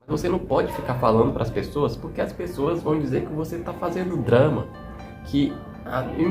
Você não pode ficar falando para as pessoas, porque as pessoas vão dizer que você está fazendo drama. E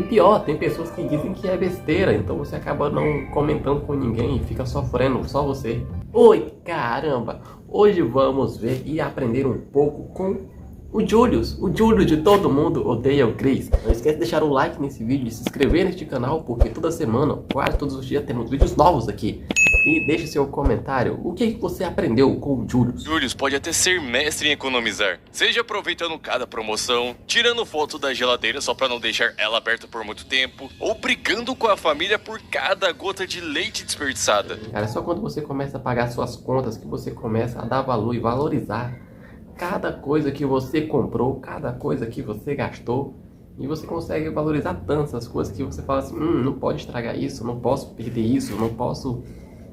pior, tem pessoas que dizem que é besteira, então você acaba não comentando com ninguém e fica sofrendo só você. Oi, caramba! Hoje vamos ver e aprender um pouco com o Julius de todo mundo odeia o Chris. Não esquece de deixar o like nesse vídeo e se inscrever neste canal, porque toda semana, quase todos os dias, temos vídeos novos aqui. E deixe seu comentário, o que você aprendeu com o Julius? Julius pode até ser mestre em economizar, seja aproveitando cada promoção, tirando foto da geladeira só pra não deixar ela aberta por muito tempo, ou brigando com a família por cada gota de leite desperdiçada. Cara, só quando você começa a pagar suas contas que você começa a dar valor e valorizar cada coisa que você comprou, cada coisa que você gastou. E você consegue valorizar tantas as coisas que você fala assim, não pode estragar isso, não posso perder isso, não posso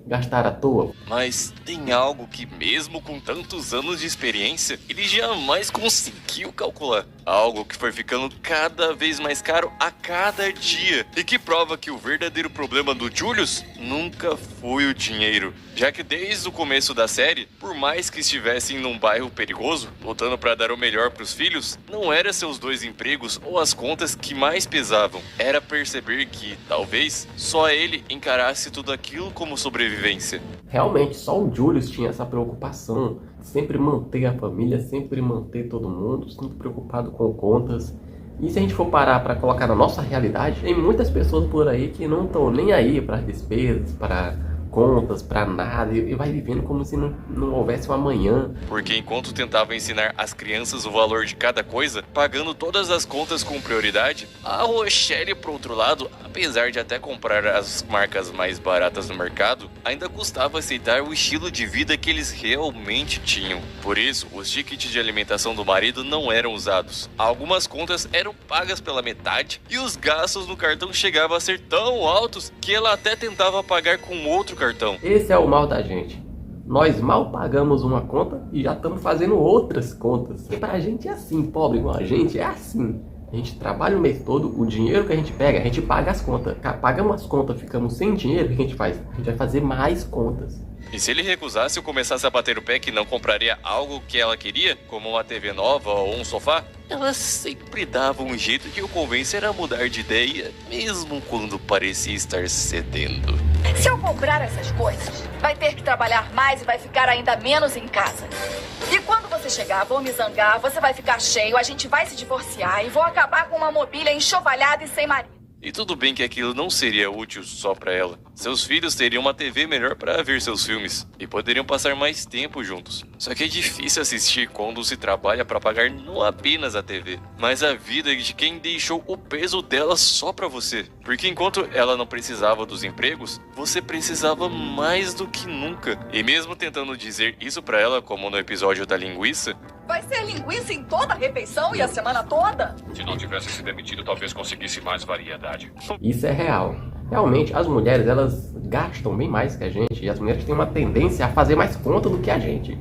gastar à toa. Mas tem algo que mesmo com tantos anos de experiência, ele jamais conseguiu calcular. Algo que foi ficando cada vez mais caro a cada dia. E que prova que o verdadeiro problema do Julius nunca foi o dinheiro. Já que desde o começo da série, por mais que estivessem num bairro perigoso, lutando para dar o melhor para os filhos, não era seus 2 empregos ou as contas que mais pesavam. Era perceber que, talvez, só ele encarasse tudo aquilo como sobrevivência. Realmente, só o Julius tinha essa preocupação de sempre manter a família, sempre manter todo mundo, sempre preocupado com contas. E se a gente for parar para colocar na nossa realidade, tem muitas pessoas por aí que não estão nem aí para as despesas, para contas, para nada, e vai vivendo como se não houvesse um amanhã. Porque enquanto tentava ensinar às crianças o valor de cada coisa, pagando todas as contas com prioridade, a Rochelle, por outro lado, apesar de até comprar as marcas mais baratas no mercado, ainda custava aceitar o estilo de vida que eles realmente tinham. Por isso, os tickets de alimentação do marido não eram usados. Algumas contas eram pagas pela metade e os gastos no cartão chegavam a ser tão altos que ela até tentava pagar com outro cartão. Esse é o mal da gente. Nós mal pagamos uma conta e já estamos fazendo outras contas. E pra gente é assim, pobre igual a gente, é assim. A gente trabalha o mês todo, o dinheiro que a gente pega, a gente paga as contas. Pagamos as contas, ficamos sem dinheiro, o que a gente faz? A gente vai fazer mais contas. E se ele recusasse ou começasse a bater o pé que não compraria algo que ela queria, como uma TV nova ou um sofá, ela sempre dava um jeito de o convencer a mudar de ideia, mesmo quando parecia estar cedendo. Se eu comprar essas coisas, vai ter que trabalhar mais e vai ficar ainda menos em casa. E quando você chegar, vou me zangar, você vai ficar cheio, a gente vai se divorciar e vou acabar com uma mobília enxovalhada e sem marido. E tudo bem que aquilo não seria útil só pra ela. Seus filhos teriam uma TV melhor pra ver seus filmes e poderiam passar mais tempo juntos. Só que é difícil assistir quando se trabalha pra pagar não apenas a TV, mas a vida de quem deixou o peso dela só pra você. Porque enquanto ela não precisava dos empregos, você precisava mais do que nunca. E mesmo tentando dizer isso pra ela, como no episódio da linguiça, vai ser linguiça em toda a refeição e a semana toda? Se não tivesse se demitido, talvez conseguisse mais variedade. Isso é real. Realmente, as mulheres, elas gastam bem mais que a gente. E as mulheres têm uma tendência a fazer mais conta do que a gente.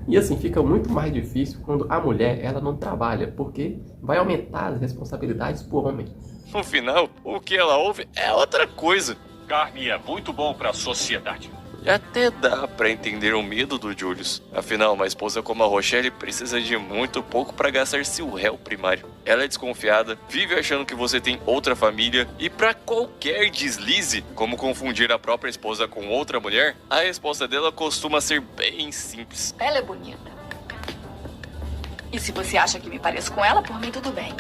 E assim, fica muito mais difícil quando a mulher, ela não trabalha. Porque vai aumentar as responsabilidades pro homem. no final, o que ela ouve é outra coisa. Carne é muito bom para a sociedade. Até dá pra entender o medo do Julius. Afinal, uma esposa como a Rochelle precisa de muito pouco pra gastar seu réu primário. Ela é desconfiada, vive achando que você tem outra família e pra qualquer deslize, como confundir a própria esposa com outra mulher, a resposta dela costuma ser bem simples. Ela é bonita. E se você acha que me pareço com ela, por mim tudo bem.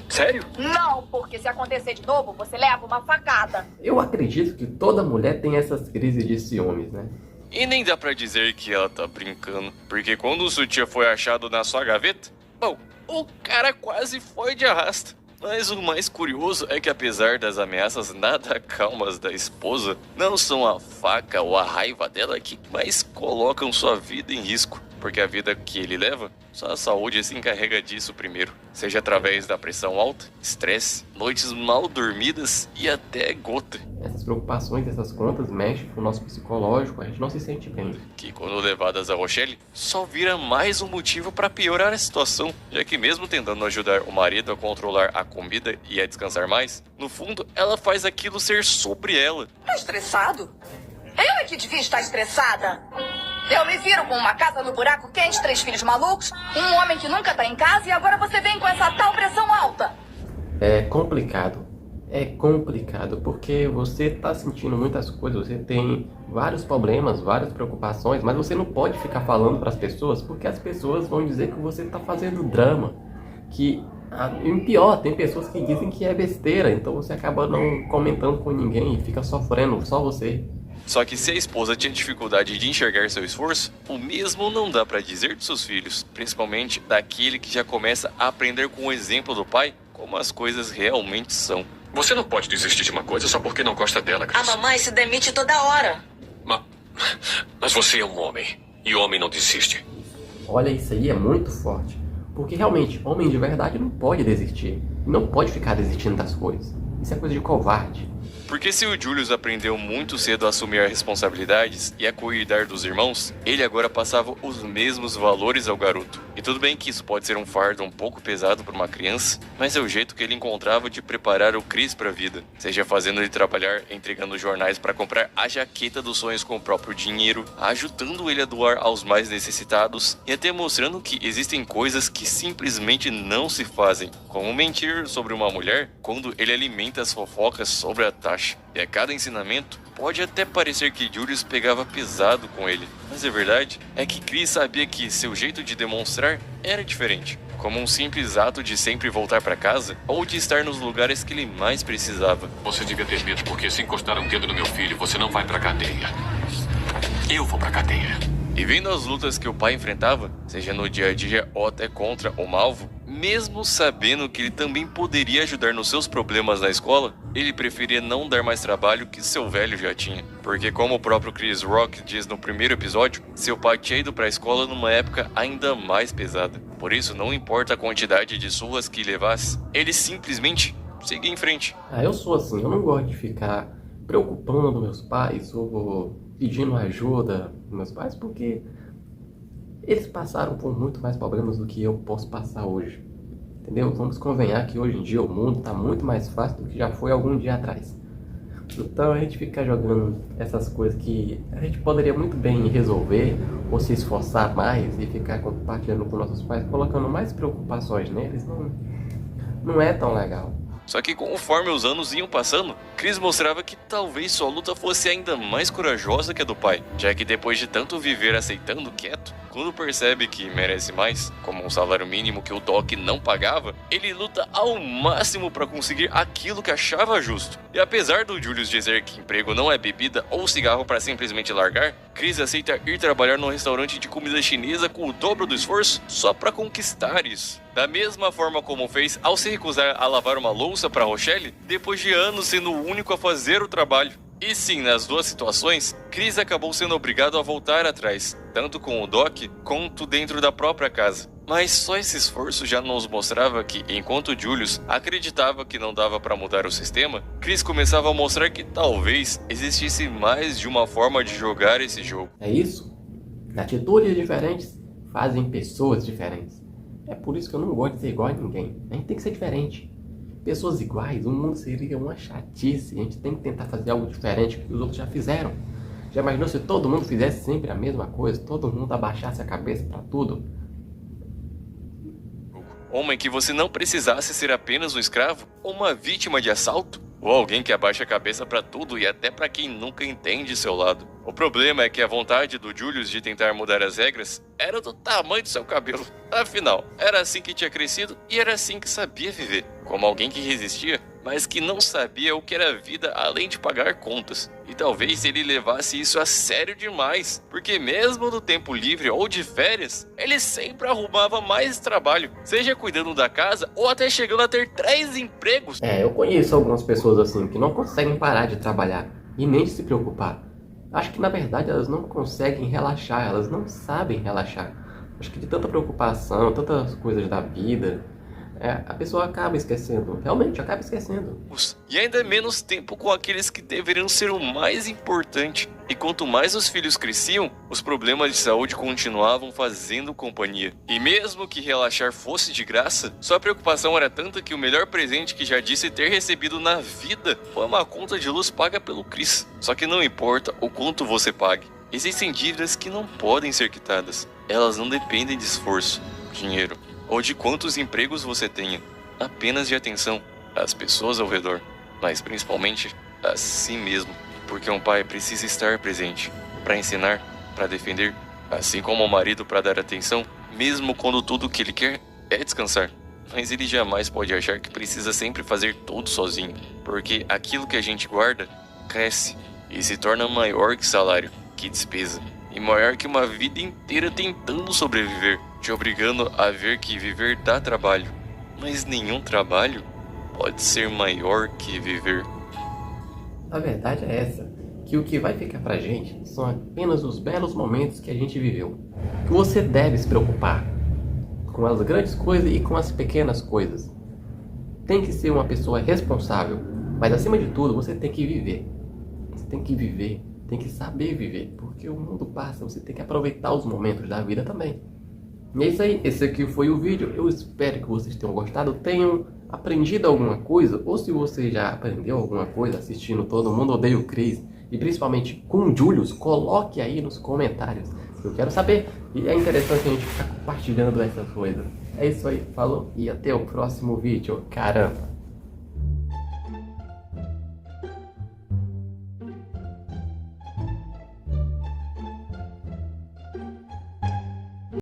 Sério? Não, porque se acontecer de novo, você leva uma facada. Eu acredito que toda mulher tem essas crises de ciúmes, né? E nem dá pra dizer que ela tá brincando, porque quando o sutiã foi achado na sua gaveta, bom, o cara quase foi de arrasta. Mas o mais curioso é que apesar das ameaças nada calmas da esposa, não são a faca ou a raiva dela que mais colocam sua vida em risco. Porque a vida que ele leva, sua saúde se encarrega disso primeiro. Seja através da pressão alta, estresse, noites mal dormidas e até gota. Essas preocupações, essas contas mexem com o nosso psicológico, a gente não se sente bem. Que quando levadas a Rochelle, só vira mais um motivo para piorar a situação. Já que mesmo tentando ajudar o marido a controlar a comida e a descansar mais, no fundo ela faz aquilo ser sobre ela. Tá estressado? Eu é que devia estar estressada. Eu me viro com uma casa no buraco quente, 3 filhos malucos, um homem que nunca tá em casa e agora você vem com essa tal pressão alta. É complicado. É complicado porque você tá sentindo muitas coisas, você tem vários problemas, várias preocupações, mas você não pode ficar falando para as pessoas porque as pessoas vão dizer que você tá fazendo drama. E pior, tem pessoas que dizem que é besteira, então você acaba não comentando com ninguém e fica sofrendo, só você. Só que se a esposa tinha dificuldade de enxergar seu esforço, o mesmo não dá pra dizer dos seus filhos, principalmente daquele que já começa a aprender com o exemplo do pai como as coisas realmente são. Você não pode desistir de uma coisa só porque não gosta dela, A Chris. mamãe se demite toda hora. Mas você é um homem. E homem não desiste. Olha, isso aí é muito forte. Porque realmente, homem de verdade não pode desistir. Não pode ficar desistindo das coisas. Isso é coisa de covarde. Porque se o Julius aprendeu muito cedo a assumir as responsabilidades e a cuidar dos irmãos, ele agora passava os mesmos valores ao garoto. E tudo bem que isso pode ser um fardo um pouco pesado para uma criança, mas é o jeito que ele encontrava de preparar o Chris para a vida. Seja fazendo ele trabalhar, entregando jornais para comprar a jaqueta dos sonhos com o próprio dinheiro, ajudando ele a doar aos mais necessitados e até mostrando que existem coisas que simplesmente não se fazem, como mentir sobre uma mulher quando ele alimenta as fofocas sobre a Tasha. E a cada ensinamento, pode até parecer que Julius pegava pesado com ele, mas a verdade é que Chris sabia que seu jeito de demonstrar era diferente, como um simples ato de sempre voltar para casa ou de estar nos lugares que ele mais precisava. Você devia ter medo porque se encostar um dedo no meu filho, você não vai pra cadeia. Eu vou pra cadeia. E vendo as lutas que o pai enfrentava, seja no dia a dia ou até contra o Malvo, mesmo sabendo que ele também poderia ajudar nos seus problemas na escola, ele preferia não dar mais trabalho que seu velho já tinha. Porque como o próprio Chris Rock diz no primeiro episódio, seu pai tinha ido para a escola numa época ainda mais pesada. Por isso, não importa a quantidade de surras que levasse, ele simplesmente seguia em frente. Eu sou assim, eu não gosto de ficar preocupando meus pais ou pedindo ajuda dos meus pais, porque eles passaram por muito mais problemas do que eu posso passar hoje. Entendeu? Vamos convenhar que hoje em dia o mundo está muito mais fácil do que já foi algum dia atrás. Então a gente fica jogando essas coisas que a gente poderia muito bem resolver ou se esforçar mais e ficar compartilhando com nossos pais, colocando mais preocupações neles, não é tão legal. Só que conforme os anos iam passando, Chris mostrava que talvez sua luta fosse ainda mais corajosa que a do pai, já que depois de tanto viver aceitando quieto, quando percebe que merece mais, como um salário mínimo que o Doc não pagava, ele luta ao máximo para conseguir aquilo que achava justo. E apesar do Julius dizer que emprego não é bebida ou cigarro para simplesmente largar, Chris aceita ir trabalhar num restaurante de comida chinesa com o dobro do esforço só para conquistar isso. Da mesma forma como fez ao se recusar a lavar uma louça para Rochelle, depois de anos sendo o único a fazer o trabalho. E sim, nas duas situações, Chris acabou sendo obrigado a voltar atrás, tanto com o Doc quanto dentro da própria casa. Mas só esse esforço já nos mostrava que, enquanto Julius acreditava que não dava para mudar o sistema, Chris começava a mostrar que talvez existisse mais de uma forma de jogar esse jogo. É isso? Atitudes diferentes fazem pessoas diferentes. É por isso que eu não gosto de ser igual a ninguém. A gente tem que ser diferente. Pessoas iguais, o mundo seria uma chatice. A gente tem que tentar fazer algo diferente que os outros já fizeram. Já imaginou se todo mundo fizesse sempre a mesma coisa? Todo mundo abaixasse a cabeça para tudo? Homem que você não precisasse ser apenas um escravo, ou uma vítima de assalto, ou alguém que abaixa a cabeça pra tudo e até pra quem nunca entende seu lado. O problema é que a vontade do Julius de tentar mudar as regras era do tamanho do seu cabelo. Afinal, era assim que tinha crescido e era assim que sabia viver. Como alguém que resistia, mas que não sabia o que era vida além de pagar contas. E talvez ele levasse isso a sério demais, porque mesmo no tempo livre ou de férias, ele sempre arrumava mais trabalho, seja cuidando da casa ou até chegando a ter 3 empregos. Eu conheço algumas pessoas assim que não conseguem parar de trabalhar e nem de se preocupar. Acho que na verdade elas não conseguem relaxar, elas não sabem relaxar. Acho que de tanta preocupação, tantas coisas da vida, a pessoa acaba esquecendo, realmente acaba esquecendo. E ainda menos tempo com aqueles que deveriam ser o mais importante. E quanto mais os filhos cresciam, os problemas de saúde continuavam fazendo companhia. E mesmo que relaxar fosse de graça, sua preocupação era tanta que o melhor presente que já disse ter recebido na vida foi uma conta de luz paga pelo Chris. Só que não importa o quanto você pague, Existem dívidas que não podem ser quitadas. Elas não dependem de esforço, dinheiro ou de quantos empregos você tenha. Apenas de atenção às pessoas ao redor, mas principalmente a si mesmo. Porque um pai precisa estar presente para ensinar, para defender, assim como o marido para dar atenção, mesmo quando tudo que ele quer é descansar. Mas ele jamais pode achar que precisa sempre fazer tudo sozinho, porque aquilo que a gente guarda cresce e se torna maior que salário, que despesa, e maior que uma vida inteira tentando sobreviver, te obrigando a ver que viver dá trabalho, mas nenhum trabalho pode ser maior que viver. A verdade é essa, que o que vai ficar pra gente são apenas os belos momentos que a gente viveu. Que você deve se preocupar com as grandes coisas e com as pequenas coisas. Tem que ser uma pessoa responsável, mas acima de tudo você tem que viver. Você tem que viver, tem que saber viver, porque o mundo passa, você tem que aproveitar os momentos da vida também. E é isso aí, esse aqui foi o vídeo, eu espero que vocês tenham gostado, tenham aprendido alguma coisa, ou se você já aprendeu alguma coisa assistindo Todo Mundo Odeia o Chris, e principalmente com o Julius, coloque aí nos comentários, eu quero saber, e é interessante a gente ficar compartilhando essas coisas. É isso aí, falou, e até o próximo vídeo, caramba!